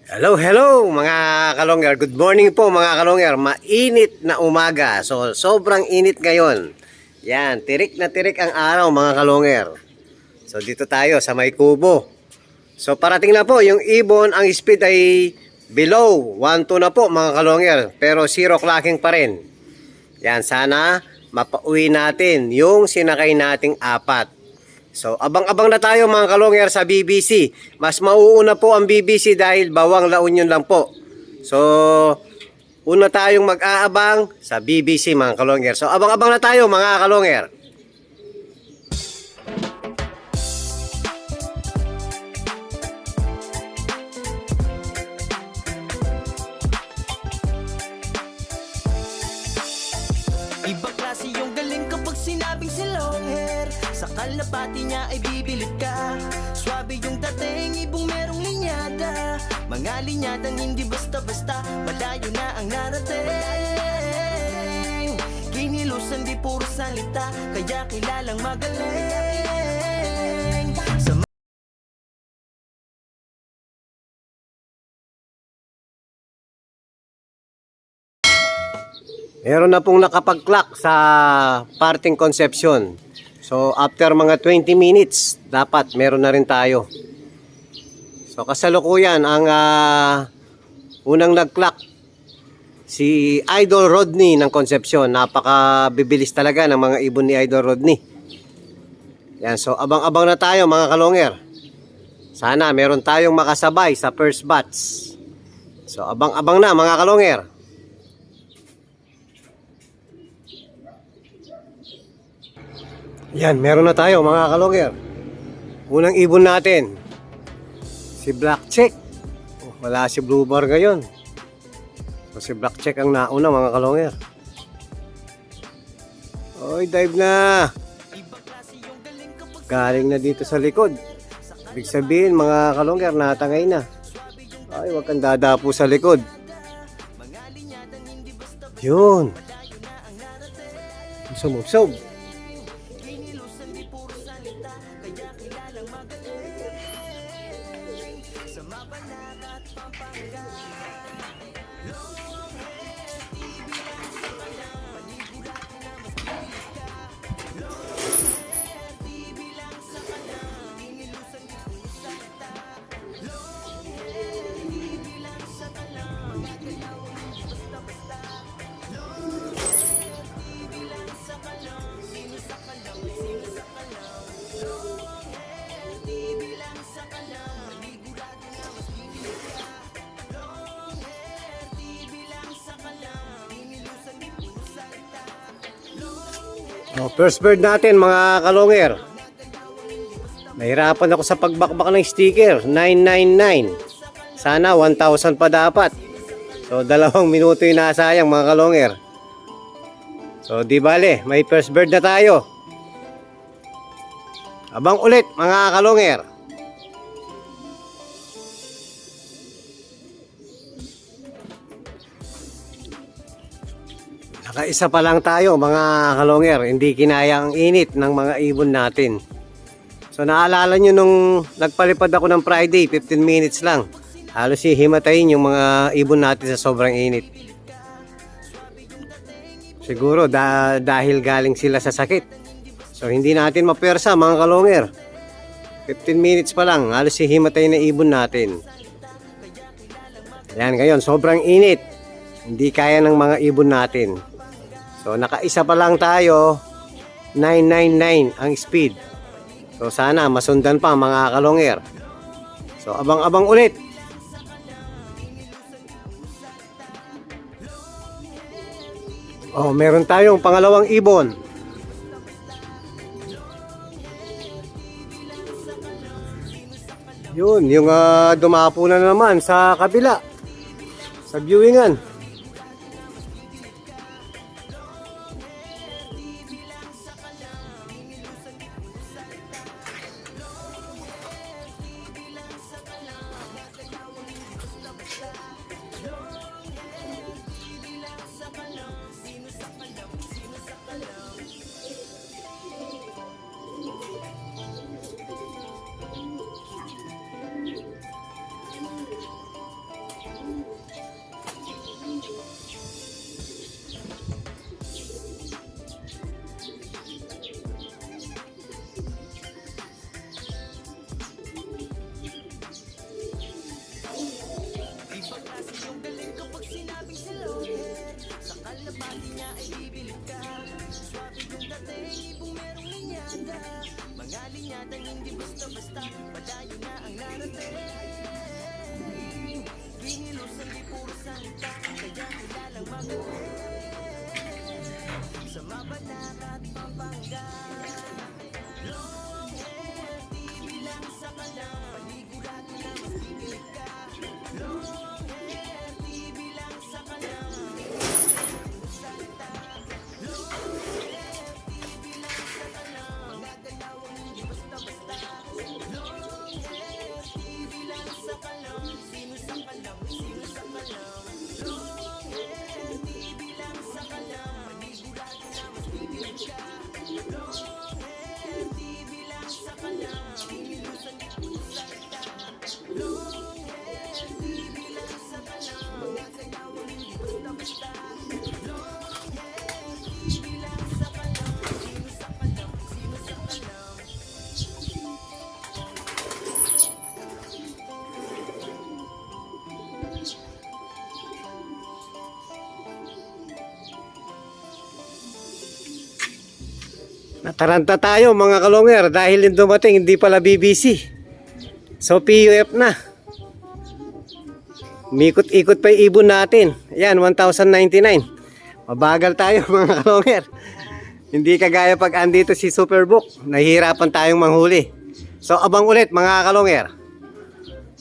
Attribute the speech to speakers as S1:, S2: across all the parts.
S1: Hello, hello mga kalongger. Good morning po mga kalongger. Mainit na umaga. So, sobrang init ngayon. Yan, tirik na tirik ang araw mga kalongger. So, dito tayo sa may kubo. So, parating na po yung ibon. Ang speed ay below 1-2 na po mga kalongger. Pero 0 clocking pa rin. Yan, sana mapauwi natin yung sinakay nating 4. So, abang-abang na tayo mga kalongger sa BBC. Mas mauuna po ang BBC dahil Bawang La Union lang po. So, una tayong mag-aabang sa BBC mga kalongger. So, abang-abang na tayo mga kalongger.
S2: Ibang klase yung galing kapag sinabing si long hair. Sa kalapati niya ay bibilid ka. Swabe yung dating, ibong merong linyada. Mga linyadang hindi basta-basta, malayo na ang narating. Kinilusan di puro salita, kaya kilalang magaling. Sa
S1: Meron na pong nakapag-clock sa parting Concepcion. So, after mga 20 minutes, dapat meron na rin tayo. So, kasalukuyan, ang unang nag-clock, si Idol Rodney ng Concepcion. Napaka-bibilis talaga ng mga ibon ni Idol Rodney. Yan, so abang-abang na tayo mga kalongger. Sana meron tayong makasabay sa first batch. So, abang-abang na mga kalongger. Yan, meron na tayo mga kalongger. Unang ibon natin, si Black Check. Wala si Blue Bar ngayon. So, si Black Check ang nauna mga kalongger. Oy, dive na. Galing na dito sa likod. Ibig sabihin mga kalongger, natangay na. Ay, wag kang dadapo sa likod. Yun. Sumubsob. Oh, first bird natin mga kalongger. Nahirapan ako sa pagbakbak ng sticker. 999. Sana 1,000 pa dapat. So 2 minuto yung nasayang mga kalongger. So di bale, may first bird na tayo. Abang ulit mga kalongger. Nakaisa pa lang tayo mga kalongger. Hindi kinaya ang init ng mga ibon natin. So naalala nyo nung nagpalipad ako ng Friday, 15 minutes lang. Halos hihimatayin yung mga ibon natin sa sobrang init. Siguro dahil galing sila sa sakit. So hindi natin mapersa mga kalongger. 15 minutes pa lang, halos hihimatayin na ibon natin. Ayan ngayon, sobrang init. Hindi kaya ng mga ibon natin. So nakaisa pa lang tayo, 999 ang speed. So sana masundan pa mga kalongger. So abang-abang ulit. Oh, meron tayong pangalawang ibon. Yun, yung dumapo na naman sa kabila. Sa viewingan.
S2: Sa Mabanat at Pampanga, long hair, di bilang sa kalang, panigurado na mas pipilit ka. Long hair, di bilang sa kalang, salita. Long hair, di bilang sa kalang, mga galawang hindi basta-basta. Long hair, di bilang sa kalang, sino sa kalang, sino sa kalang. Long hair, di bilang sa kalang, panigurado na mas pipilit ka. Long hair, di bilang sa kalang, pinilusan ka mo salita. Long hair, di bilang sa kalang, mga galawang hindi basta-basta. Long hair, di bilang sa kalang, sino sa kalang, sino sa kalang.
S1: Nataranta tayo mga kalonger dahil yung dumating hindi pala BBC. So PUF na. Mikot-ikot pa yung ibon natin. Ayan, 1,099. Mabagal tayo mga kalonger. Hindi kagaya pag andito si Superbook. Nahihirapan tayong manghuli. So abang ulit mga kalonger.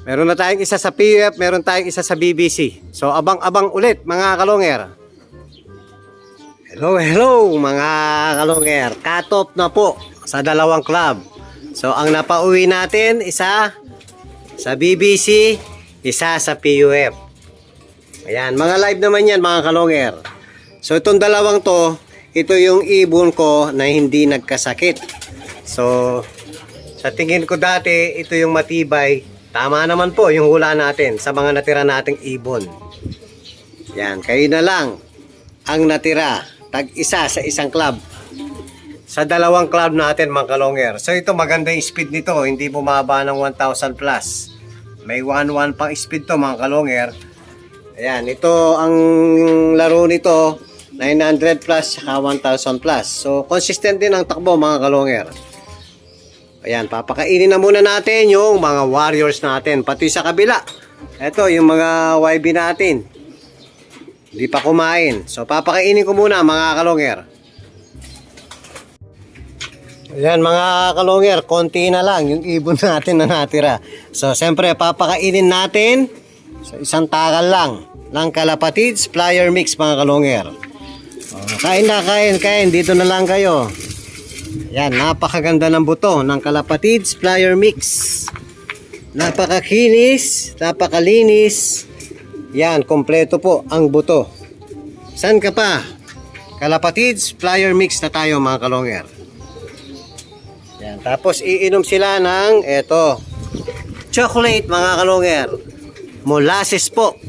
S1: Meron na tayong isa sa PUF, meron tayong isa sa BBC. So abang-abang ulit mga kalonger. Hello, hello mga kalonger. Cut off na po sa dalawang club. So ang napauwi natin, isa sa BBC, isa sa PUF. Ayan, mga live naman yan mga kalonger. So itong dalawang to, ito yung ibon ko na hindi nagkasakit. So sa tingin ko dati, ito yung matibay. Tama naman po yung hula natin sa mga natira nating ibon. Yan, kayo na lang ang natira. Tag-isa sa isang club. Sa dalawang club natin mga kalonger. So ito maganda yung speed nito. Hindi bumaba ng 1,000 plus. May 1,1 pang speed to mga kalonger. Ayan, ito ang laro nito. 900 plus saka 1,000 plus. So consistent din ang takbo mga kalonger. Ayan, papakainin na muna natin yung mga warriors natin. Pati sa kabila. Ito yung mga YB natin. Hindi pa kumain. So papakainin ko muna mga kalonger. Ayan mga kalonger, konti na lang yung ibon natin na natira. So siyempre papakainin natin sa isang takal lang ng Kalapatids Flyer Mix mga kalonger. Kain na, kain. Dito na lang kayo. Ayan, napakaganda ng buto ng Kalapatids Flyer Mix. Napakakinis, napakalinis. Yan, kompleto po ang buto. San ka pa? Kalapatids Flyer Mix na tayo mga kalonger. Yan, tapos iinom sila ng eto, chocolate mga kalonger. Molasses po.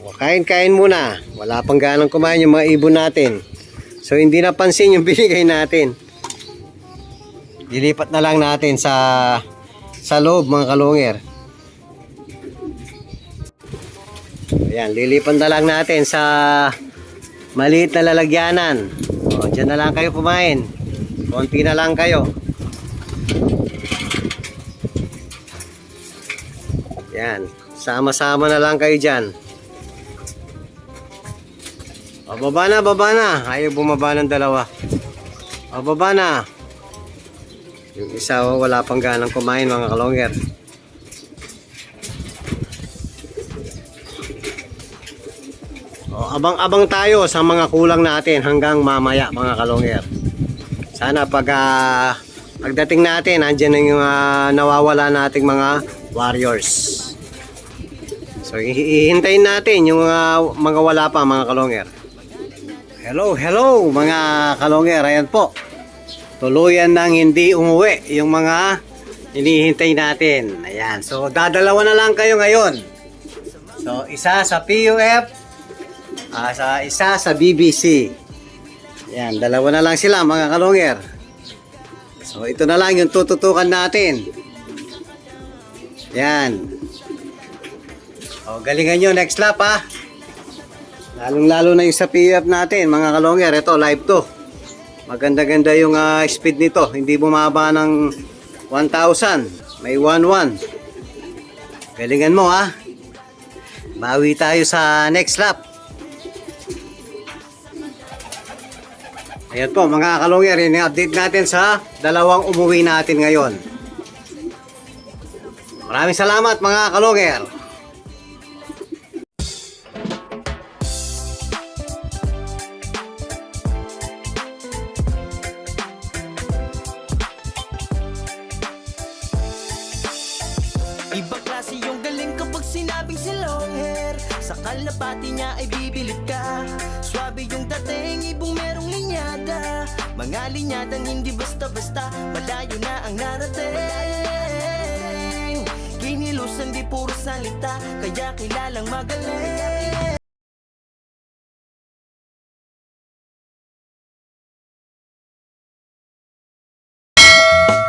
S1: O, kain muna. Wala pang ganang kumain yung mga ibon natin. So hindi napansin yung binigay natin. Dilipat na lang natin sa loob mga kalonger. Ayan, lilipan na lang natin sa maliit na lalagyanan. O, dyan na lang kayo kumain. Konti na lang kayo. Ayan, sama-sama na lang kayo dyan. O, baba na. Ayaw bumaba ng dalawa. O, baba na. Yung isa wala pang ganang kumain mga kalonger. Abang-abang tayo sa mga kulang natin hanggang mamaya mga kalonger. Sana pagdating natin, andyan na yung nawawala nating mga warriors. So hihintayin natin yung mga wala pa mga kalonger. Hello mga kalonger. Ayan po. Tuluyan nang hindi umuwi yung mga hinihintay natin. Ayan. So dadalawa na lang kayo ngayon. So isa sa PUF. Isa sa BBC. Yan, dalawa na lang sila mga kalonger. So ito na lang yung tututukan natin. Yan. O, galingan nyo next lap ha. Lalong-lalo na yung sa PUF natin mga kalonger. Ito live to. Maganda-ganda yung speed nito. Hindi bumaba ng 1,000. May 1,1. Galingan mo ha. Bawi tayo sa next lap. Ayan po mga kalongger, ini-update natin sa dalawang umuwi natin ngayon. Maraming salamat mga kalongger.
S2: Ibang klase yung galing kapag sinabing si long hair. Sa kalapati niya ay bibilib ka. Swabe yung dating, ibong merong linyada. Mga linyadang hindi basta-basta, malayo na ang narating. Kinilusan di puro salita, kaya kilalang magaling.